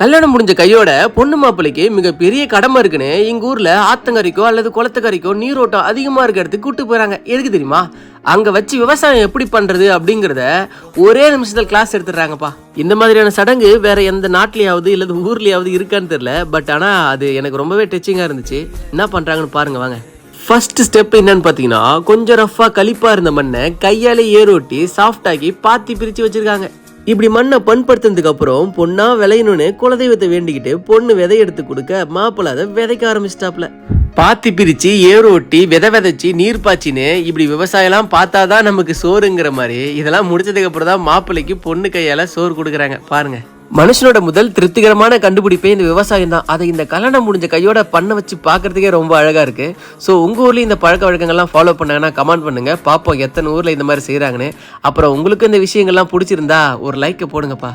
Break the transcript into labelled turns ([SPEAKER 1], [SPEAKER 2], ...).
[SPEAKER 1] கல்யாணம் முடிஞ்ச கையோட பொண்ணு மாப்பிள்ளைக்கு மிகப்பெரிய கடமை இருக்குன்னு எங்க ஊர்ல ஆத்தங்கரைக்கோ அல்லது குளத்துக்கரைக்கோ நீரோட்டம் அதிகமா இருக்க இடத்துக்கு கூட்டு போறாங்க. எதுக்கு தெரியுமா? அங்க வச்சு விவசாயம் எப்படி பண்றது அப்படிங்கறத ஒரே நிமிஷத்துல கிளாஸ் எடுத்துடுறாங்கப்பா. இந்த மாதிரியான சடங்கு வேற எந்த நாட்டிலேயாவது இல்லது ஊர்லயாவது இருக்கான்னு தெரியல. பட் ஆனா அது எனக்கு ரொம்பவே டச்சிங்கா இருந்துச்சு. என்ன பண்றாங்கன்னு பாருங்க வாங்க. ஃபர்ஸ்ட் ஸ்டெப் என்னன்னு பாத்தீங்கன்னா, கொஞ்சம் ரஃபா களிப்பா இருந்த மண்ணை கையாலே ஏரோட்டி சாஃப்டாக்கி பாத்தி பிரிச்சு வச்சிருக்காங்க. இப்படி மண்ணை பண்படுத்தினதுக்கு அப்புறம் பொண்ணா விளையணும்னு குலதெய்வத்தை வேண்டிக்கிட்டு பொண்ணு விதை எடுத்து கொடுக்க மாப்பிள்ள அதை விதைக்க ஆரம்பிச்சிட்டாப்ல. பாத்தி பிரிச்சு ஏரோட்டி விதைச்சு நீர் பாய்ச்சின்னு இப்படி விவசாயம்லாம் பார்த்தாதான் நமக்கு சோறுங்கிற மாதிரி இதெல்லாம் முடிச்சதுக்கு அப்புறம் தான் மாப்பிள்ளைக்கு பொண்ணு கையால சோறு கொடுக்குறாங்க பாருங்க. மனுஷனோட முதல் திருப்திகரமான கண்டுபிடிப்பே இந்த விவசாயம் தான். அதை இந்த கல்யாணம் முடிஞ்ச கையோட பண்ண வச்சு பார்க்கறதுக்கே ரொம்ப அழகா இருக்கு. ஸோ உங்க ஊர்லயும் இந்த பழக்க வழக்கங்கள்லாம் ஃபாலோ பண்ணாங்கன்னா கமெண்ட் பண்ணுங்க, பார்ப்போம் எத்தனை ஊர்ல இந்த மாதிரி செய்யறாங்கன்னு. அப்புறம் உங்களுக்கு இந்த விஷயங்கள்லாம் பிடிச்சிருந்தா ஒரு லைக்கை போடுங்கப்பா.